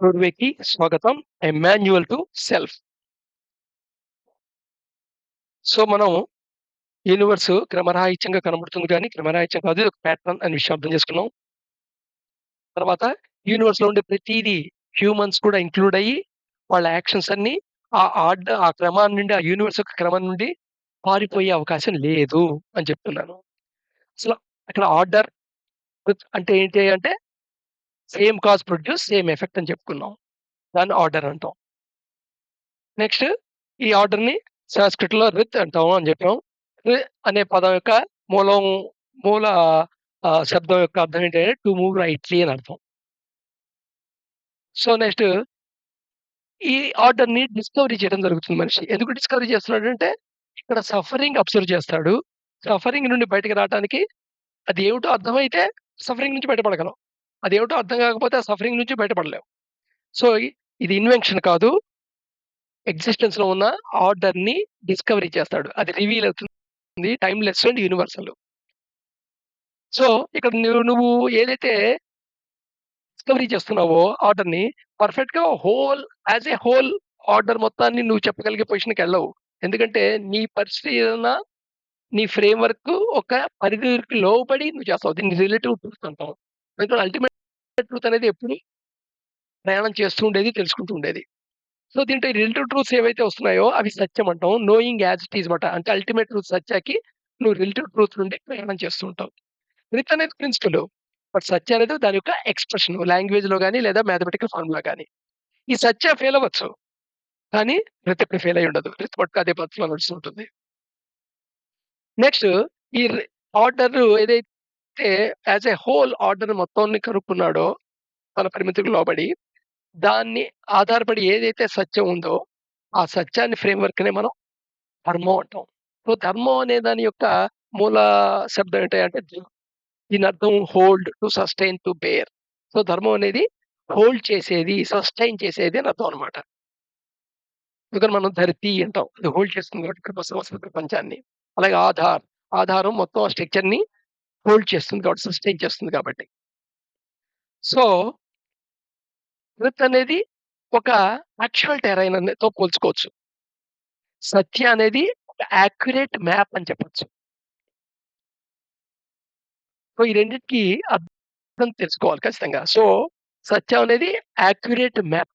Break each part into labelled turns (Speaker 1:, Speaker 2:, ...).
Speaker 1: రోడ్‌వేకి స్వాగతం. A manual to self. So, మనం universe క్రమరాహిత్యంగా కనబడుతుంది గానీ, క్రమరాహిత్యం కాదు. ఇది ఒక ప్యాటర్న్ అనే విషయం అర్థం చేసుకున్నాం. తర్వాత యూనివర్స్‌లో ఉండే ప్రతీదీ హ్యూమన్స్ కూడా ఇంక్లూడ్ అయ్యి, వాళ్ళ యాక్షన్స్ అన్నీ ఆ క్రమాన్ని నుండి, ఆ యూనివర్స్ యొక్క క్రమం నుండి పారిపోయే అవకాశం లేదు అని చెప్తున్నాను. అసలు అక్కడ ఆర్డర్ అంటే ఏంటి అంటే, same cause produce same effect అని చెప్పుకున్నాం. దాన్ని ఆర్డర్ అంటాం. నెక్స్ట్ ఈ ఆర్డర్‌ని సాంస్క్రిట్‌లో రిత్ అంటాము అని చెప్పాం. రి అనే పదం యొక్క మూలం మూల శబ్దం యొక్క అర్థం ఏంటంటే టు మూవ్ రైట్‌లీ అని అర్థం. సో, నెక్స్ట్ ఈ ఆర్డర్‌ని డిస్కవరీ చేయడం జరుగుతుంది మనిషి. ఎందుకు డిస్కవరీ చేస్తున్నాడంటే, ఇక్కడ సఫరింగ్ అబ్జర్వ్ చేస్తాడు. సఫరింగ్ నుండి బయటకి రావటానికి అది ఏమిటో అర్థమైతే సఫరింగ్ నుంచి బయటపడగలం. అదేమిటో అర్థం కాకపోతే ఆ సఫరింగ్ నుంచి బయటపడలేం. సో, ఇది ఇన్వెన్షన్ కాదు. ఎగ్జిస్టెన్స్‌లో ఉన్న ఆర్డర్‌ని డిస్కవరీ చేస్తాడు. అది రివీల్ అవుతుంది. Timeless and universal. సో, ఇక్కడ నువ్వు ఏదైతే డిస్కవరీ చేస్తున్నావో ఆర్డర్‌ని పర్ఫెక్ట్‌గా యాస్ ఎ హోల్ ఆర్డర్ మొత్తాన్ని నువ్వు చెప్పగలిగే పొజిషన్‌కెళ్ళవు. ఎందుకంటే నీ పరిశీలన, నీ ఫ్రేమ్‌వర్క్ ఒక పరిధికి లోబడి నువ్వు చేస్తావు. దీన్ని రిలేటివ్ ట్రూత్ అంటాం. ఎందుకంటే అల్టిమేట్ ట్రూత్ అనేది ఎప్పుడు ప్రయాణం చేస్తూ ఉండేది, తెలుసుకుంటూ ఉండేది. సో, దీంట్లో రిలేటివ్ ట్రూత్స్ ఏవైతే వస్తున్నాయో అవి సత్యం అంటాం. నోయింగ్ యాజ్ ఇట్ ఈజ్ మాట. అంటే అల్టిమేట్ ట్రూత్ సత్యాకి నువ్వు రిలేటివ్ ట్రూత్ నుండి ప్రయాణం చేస్తూ ఉంటావు. ట్రూత్ అనేది ప్రిన్సిపల్. బట్ సత్య అనేది దాని యొక్క ఎక్స్‌ప్రెషన్ లాంగ్వేజ్‌లో గాని లేదా మ్యాథమెటికల్ ఫార్ములా గాని. ఈ సత్య ఫెయిల్ అవ్వచ్చు. కానీ ట్రూత్ ఎప్పుడు ఫెయిల్ అయ్యి ఉండదు. ట్రూత్ మట్టుకు అదే పథంలో నడుస్తూ ఉంటుంది. నెక్స్ట్ ఈ ఆర్డర్ ఏదైతే యాస్ ఎ హోల్ ఆర్డర్ మొత్తాన్ని కనుక్కున్నాడో తన పరిమితికి లోబడి, దాన్ని ఆధారపడి ఏదైతే సత్యం ఉందో, ఆ సత్యాన్ని ఫ్రేమ్‌వర్క్‌నే మనం ధర్మం అంటాం. సో, ధర్మం అనే దాని యొక్క మూల శబ్దం ఏంటంటే దీనర్థం hold, to sustain, to bear. So, ధర్మం అనేది హోల్డ్ చేసేది, సస్టైన్ చేసేది అని అర్థం అనమాట. అందుకని మనం ధరితి అంటాం. అది హోల్డ్ చేస్తుంది కాబట్టి సమస్త ప్రపంచాన్ని. అలాగే ఆధారం మొత్తం ఆ స్ట్రక్చర్‌ని హోల్డ్ చేస్తుంది కాబట్టి, సస్టైన్ చేస్తుంది కాబట్టి. సో, ట్రుత్ అనేది ఒక యాక్చువల్ టెర్రైన్ తో పోల్చుకోవచ్చు. సత్య అనేది ఒక యాక్యురేట్ మ్యాప్ అని చెప్పొచ్చు. సో, ఈ రెండిటికి అర్థం తెలుసుకోవాలి ఖచ్చితంగా. సో, సత్యం అనేది యాక్యురేట్ మ్యాప్.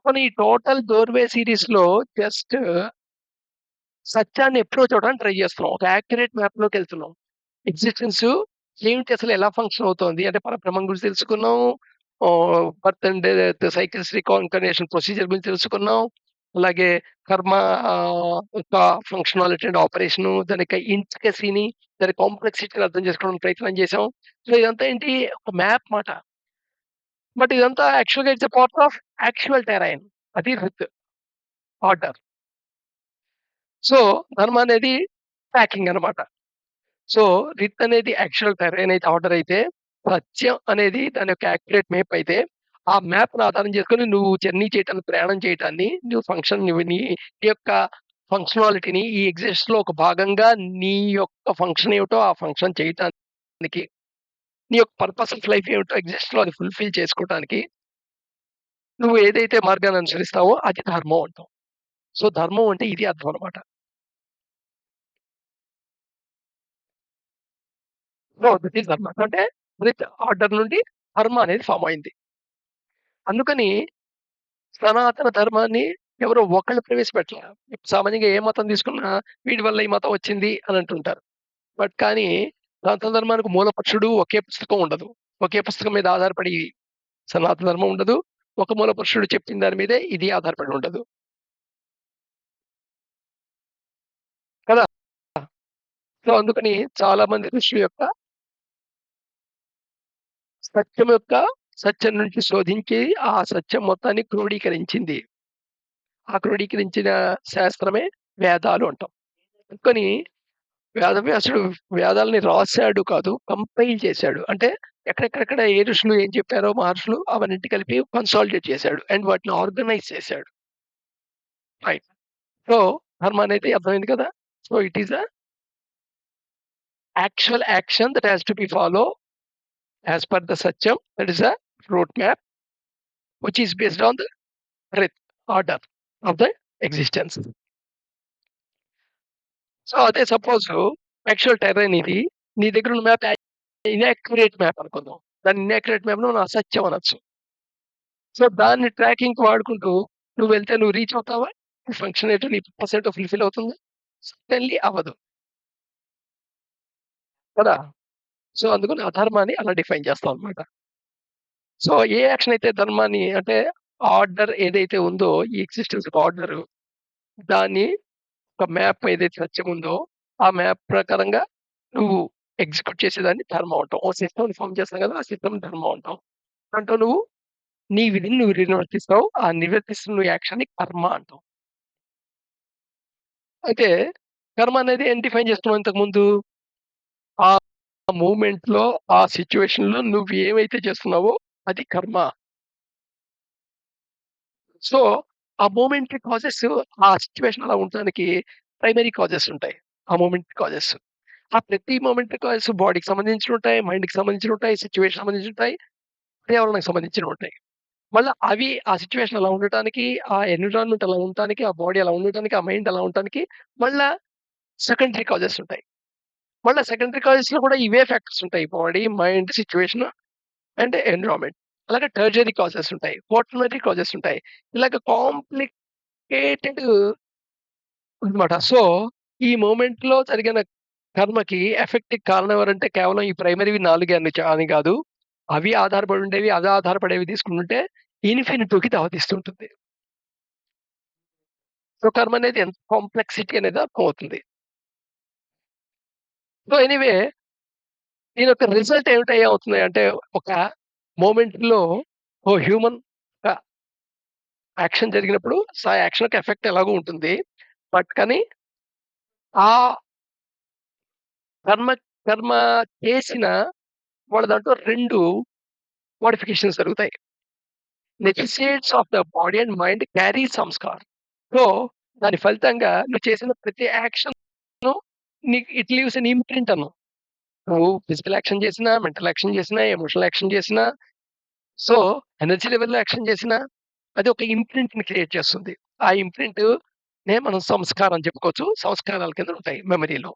Speaker 1: మనం ఈ టోటల్ 'డోర్‌వే' సీరీస్‌లో జస్ట్ సత్యాన్ని అప్రోచ్ అవ్వడానికి ట్రై చేస్తున్నాం. ఒక యాక్యురేట్ మ్యాప్‌లోకెళ్తున్నాం. ఎగ్జిస్టెన్స్ ఏమిటి అసలు ఎలా ఫంక్షన్ అవుతోంది? అంటే పరబ్రహ్మం గురించి తెలుసుకున్నాం. Birth and death cycles reincarnation procedure గురించి తెలుసుకున్నాం. అలాగే కర్మ యొక్క ఫంక్షనాలిటీ అండ్ ఆపరేషను, దాని యొక్క ఇంట్రికసీని, దాని కాంప్లెక్సిటీని అర్థం చేసుకోవడానికి ప్రయత్నం చేసాం. సో, ఇదంతా ఏంటి ఒక మ్యాప్ మాట. బట్ ఇదంతా యాక్చువల్‌గా it's a part of actual terrain. అది విత్ ఆర్డర్. సో, ధర్మ అనేది ప్యాకింగ్ అనమాట. సో, రిత్ అనేది యాక్చువల్ టెర్రైన్ అయితే ఆర్డర్ అయితే, సత్యం అనేది దాని యొక్క యాక్యురేట్ మ్యాప్ అయితే, ఆ మ్యాప్‌ని ఆధారం చేసుకొని నువ్వు జర్నీ చేయటానికి, ప్రయాణం చేయటాన్ని, నువ్వు నీ యొక్క ఫంక్షనాలిటీని ఈ ఎగ్జిస్ట్‌లో ఒక భాగంగా నీ యొక్క ఫంక్షన్ ఏమిటో ఆ ఫంక్షన్ చేయటానికి, నీ యొక్క పర్పస్ ఆఫ్ లైఫ్ ఏమిటో ఎగ్జిస్ట్‌లో అది ఫుల్‌ఫిల్ చేసుకోవటానికి, నువ్వు ఏదైతే మార్గాన్ని అనుసరిస్తావో అది ధర్మం అంటాం. సో, ధర్మం అంటే ఇది అర్థం అనమాట. సో, దిస్ ఈస్ ధర్మ. అంటే విత్ ఆర్డర్ నుండి ధర్మ అనేది ఫార్మ్ అయింది. అందుకని సనాతన ధర్మాన్ని ఎవరో ఒకళ్ళు ప్రవేశపెట్టలా. ఇప్పుడు సామాన్యంగా ఏ మతం తీసుకున్నా వీడి వల్ల ఈ మతం వచ్చింది అని అంటుంటారు. కానీ సనాతన ధర్మానికి మూల పురుషుడు ఒకే పుస్తకం ఉండదు. ఒకే పుస్తకం మీద ఆధారపడి సనాతన ధర్మం ఉండదు. ఒక మూల పురుషుడు చెప్పిన దాని మీదే ఇది ఆధారపడి ఉండదు. కదా! సో, అందుకని చాలా మంది ఋషుల యొక్క సత్యం యొక్క సత్యం నుంచి శోధించి ఆ సత్యం మొత్తాన్ని క్రోడీకరించింది. ఆ క్రోడీకరించిన శాస్త్రమే వేదాలు అంటాం. అందుకని వేదవ్యాసుడు వేదాల్ని రాసాడు కాదు, కంపైల్ చేశాడు. అంటే ఎక్కడెక్కడెక్కడ ఏ ఋషులు ఏం చెప్పారో మహర్షులు అవన్నిటిని కలిపి కన్సాలిడేట్ చేశాడు. అండ్ వాటిని ఆర్గనైజ్ చేశాడు. రైట్. సో, ధర్మ అనేది అర్థమైంది కదా! So, it is a actual action that has to be follow as per the satyam. That is a road map. Which is based on the rita order of the existence. So, అదే suppose actual terrain ఇది. నీ దగ్గరున్న map ఇనాక్యురేట్ map అనుకుందాం. దాన్ని ఇనాక్యురేట్ మ్యాప్‌ను మనం అసత్యం అనొచ్చు. సో, దాన్ని ట్రాకింగ్‌కి వాడుకుంటూ నువ్వెళ్తే నువ్వు రీచ్ అవుతావా? నీ ఫంక్షనేటర్ నీ పర్పస్ ఏంటో ఫుల్‌ఫిల్ అవుతుందా? సర్టెన్‌లీ అవ్వదు. కదా! సో, అందుకని అధర్మాన్ని అలా డిఫైన్ చేస్తాం అన్నమాట. సో, ఏ యాక్షన్ అయితే ధర్మాన్ని అంటే ఆర్డర్ ఏదైతే ఉందో ఈ ఎగ్జిస్టెన్స్ ఆఫ్ ఆర్డరు దాన్ని ఒక మ్యాప్ ఏదైతే సత్యం ఉందో, ఆ మ్యాప్ ప్రకారంగా నువ్వు ఎగ్జిక్యూట్ చేసేదాన్ని ధర్మం అంటాం. ఓ సిస్టమ్‌ని ఫార్మ్ చేస్తాం కదా! ఆ సిస్టమ్‌ని ధర్మం అంటాం. దాంట్లో నువ్వు నీ విధిని నువ్వు నిర్వర్తిస్తావు. ఆ నిర్వర్తిస్తున్న నువ్వు యాక్షన్‌ని కర్మ అంటాం. అయితే కర్మ అనేది ఏం డిఫైన్ చేసుకున్నాం ఇంతకుముందు? ఆ మూవ్‌మెంట్‌లో, ఆ సిట్యుయేషన్‌లో నువ్వు ఏమైతే చేస్తున్నావో అది కర్మ. సో, ఆ మూమెంట్‌కి కాజెస్ ఆ సిట్యుయేషన్ అలా ఉండటానికి ప్రైమరీ కాజెస్ ఉంటాయి. ఆ మూమెంట్ కాజెస్. ఆ ప్రతి మూమెంట్ కాజెస్ బాడీకి సంబంధించినుంటాయి, మైండ్‌కి సంబంధించినుంటాయి, సిట్యుయేషన్ సంబంధించుంటాయి, పర్యావరణానికి సంబంధించినుంటాయి. మళ్ళా అవి ఆ సిట్యుయేషన్ అలా ఉండటానికి, ఆ ఎన్విరాన్మెంట్ అలా ఉండటానికి, ఆ బాడీ అలా ఉండటానికి, ఆ మైండ్ అలా ఉండటానికి మళ్ళా సెకండరీ కాజెస్ ఉంటాయి. మళ్ళా సెకండరీ కాజెస్‌లో కూడా ఇవే ఫ్యాక్టర్స్ ఉంటాయి. Body, mind, situation and environment. అలాగే టెర్షియరీ కాజెస్ ఉంటాయి. క్వాటర్నరీ కాజెస్ ఉంటాయి. ఇలాగ కాంప్లికేటెడ్ అన్నమాట. సో, ఈ మొమెంట్‌లో జరిగిన కర్మకి ఎఫెక్ట్‌కి కారణం ఎవరంటే కేవలం ఈ ప్రైమరీవి 4 అని గాదు. అవి ఆధారపడి ఉండేవి, అది ఆధారపడేవి తీసుకుంటుంటే ఇన్ఫినిటీకి దారితీస్తుంటుంది. సో, కర్మ అనేది ఎంత కాంప్లెక్సిటీ అనేది అర్థమవుతుంది. సో, ఎనీవే దీని యొక్క రిజల్ట్ ఏమిటి అంటే ఒక మొమెంట్‌లో ఓ హ్యూమన్ ఒక యాక్షన్ జరిగినప్పుడు ఆ యాక్షన్ యొక్క ఎఫెక్ట్ ఎలాగో ఉంటుంది. బట్ కానీ ఆ కర్మ కర్మ చేసిన వాళ్ళ దాంట్లో 2 మోడిఫికేషన్స్ జరుగుతాయి. Necessities of the body and mind carry Sanskar. So, దాని ఫలితంగా నువ్వు చేసిన ప్రతి యాక్షను నీకు ఇట్ లీవ్స్ ఎన్ ఇంప్రింట్ అన్నాం. నువ్వు ఫిజికల్ యాక్షన్ చేసినా, మెంటల్ యాక్షన్ చేసినా, ఎమోషనల్ యాక్షన్ చేసినా, సో ఎనర్జీ లెవెల్‌లో యాక్షన్ చేసినా అది ఒక ఇంప్రింట్‌ని క్రియేట్ చేస్తుంది. ఆ ఇంప్రింట్‌నే మనం సంస్కారం అని చెప్పుకోవచ్చు. సంస్కారాల కింద ఉంటాయి మెమరీలో.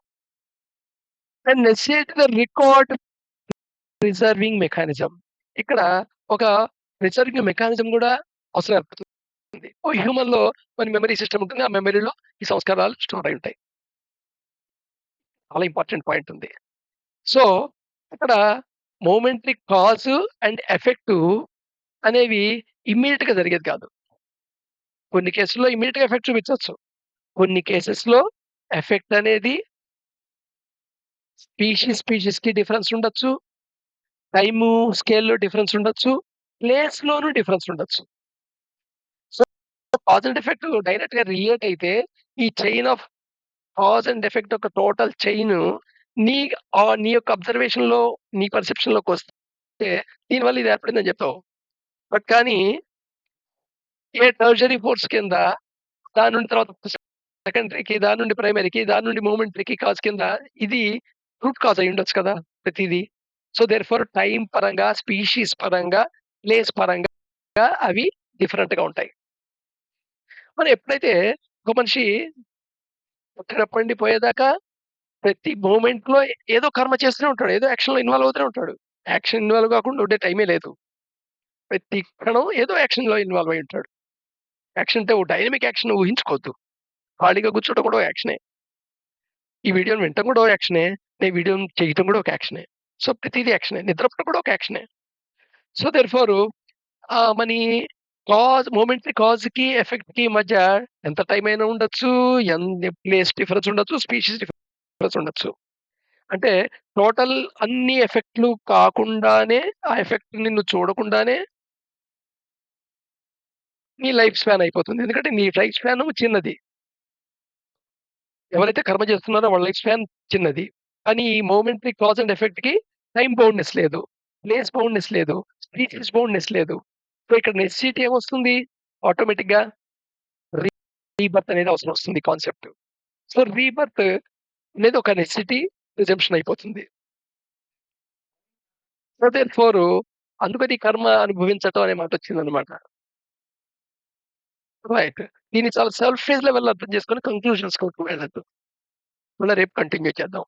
Speaker 1: And necessity the record preserving mechanism. ఇక్కడ ఒక ప్రిజర్వింగ్ మెకానిజం గూడా అవసరం ఏర్పడుతుంది. ఓ హ్యూమన్‌లో మన మెమరీ సిస్టమ్ ఉంటుంది. ఆ మెమరీలో ఈ సంస్కారాలు స్టోర్ అయ్యి ఉంటాయి. చాలా ఇంపార్టెంట్ పాయింట్ ఉంది. సో, అక్కడ మొమెంటరీ కాజ్ అండ్ ఎఫెక్టు అనేవి ఇమ్మీడియేట్‌గా జరిగేది కాదు. కొన్ని కేసుల్లో ఇమ్మీడియేట్‌గా ఎఫెక్ట్ చూపించొచ్చు. కొన్ని కేసెస్‌లో ఎఫెక్ట్ అనేది స్పీషీస్‌కి డిఫరెన్స్ ఉండొచ్చు. టైము స్కేల్‌లో డిఫరెన్స్ ఉండొచ్చు. ప్లేస్‌లోనూ డిఫరెన్స్ ఉండొచ్చు. సో, కాజ్ అండ్ ఎఫెక్ట్ డైరెక్ట్‌గా రిలేట్ అయితే ఈ chain of cause and effect యొక్క టోటల్ చైను నీ నీ యొక్క అబ్జర్వేషన్‌లో, నీ పర్సెప్షన్‌లోకొస్తే దీనివల్ల ఇది ఏర్పడిందని చెప్తావు. బట్ కానీ ఏ టెర్షియరీ ఫోర్స్ కింద దాని నుండి తర్వాత సెకండరీకి, దాని నుండి ప్రైమరీకి, దాని నుండి మొమెంటరీకి కాజ్ కింద ఇది రూట్ కాజ్ అయ్యుండొచ్చు కదా! ప్రతీది. సో, దేర్‌ఫోర్ టైమ్ పరంగా, స్పీషీస్ పరంగా, ప్లేస్ పరంగా అవి డిఫరెంట్‌గా ఉంటాయి. మరి ఎప్పుడైతే ఒక మనిషి పుట్టినప్పటి నుండి పోయేదాకా ప్రతి మొమెంట్‌లో ఏదో కర్మ చేస్తూనే ఉంటాడు. ఏదో యాక్షన్‌లో ఇన్వాల్వ్ అవుతూనే ఉంటాడు. యాక్షన్ ఇన్వాల్వ్ కాకుండా ఉండే టైమే లేదు. ప్రతి క్షణం ఏదో యాక్షన్‌లో ఇన్వాల్వ్ అయ్యి ఉంటాడు. యాక్షన్ అంటే ఓ డైనమిక్ యాక్షన్ ఊహించుకోవద్దు. ఖాళీగా కూర్చోవడం కూడా ఓ యాక్షనే. ఈ వీడియోని వినటం కూడా ఓ యాక్షనే. ఈ వీడియోని చేయటం కూడా ఒక యాక్షనే. సో, ప్రతీది యాక్షనే. నిద్రపోవడం కూడా ఒక యాక్షనే. సో, దేర్‌ఫోరు మనీ మొమెంటరీ కాజ్‌కి, ఎఫెక్ట్‌కి మధ్య ఎంత టైమ్ అయినా ఉండొచ్చు. ప్లేస్ డిఫరెన్స్ ఉండొచ్చు. స్పీషీస్ డిఫరెన్స్ ఉండొచ్చు. అంటే టోటల్ అన్ని ఎఫెక్ట్‌లు కాకుండానే, ఆ ఎఫెక్ట్‌ని నువ్వు చూడకుండానే నీ లైఫ్ స్పాన్ అయిపోతుంది. ఎందుకంటే నీ లైఫ్ స్పాన్ చిన్నది. ఎవరైతే కర్మ చేస్తున్నారో వాళ్ళ లైఫ్ స్పాన్ చిన్నది. కానీ ఈ momentary cause and ఎఫెక్ట్‌కి time boundness లేదు. ప్లేస్ బౌండ్‌నెస్ లేదు. స్పీసీస్ బౌండ్‌నెస్ లేదు. సో, ఇక్కడ నెసెసిటీ ఏమొస్తుంది? ఆటోమేటిక్‌గా రీబర్త్ అనేది అవసరం వస్తుంది కాన్సెప్ట్. సో, రీబర్త్ అనేది ఒక నెసెసిటీ రిజంప్షన్ అయిపోతుంది. సో, దేర్‌ఫోర్ అందుకని కర్మ అనుభవించటం అనే మాటొచ్చిందనమాట. రైట్. దీన్ని చాలా సెల్ఫిష్ లెవెల్‌లో అర్థం చేసుకొని కంక్లూజన్స్‌కి వెళ్ళొద్దు. మళ్ళా రేపు కంటిన్యూ చేద్దాం.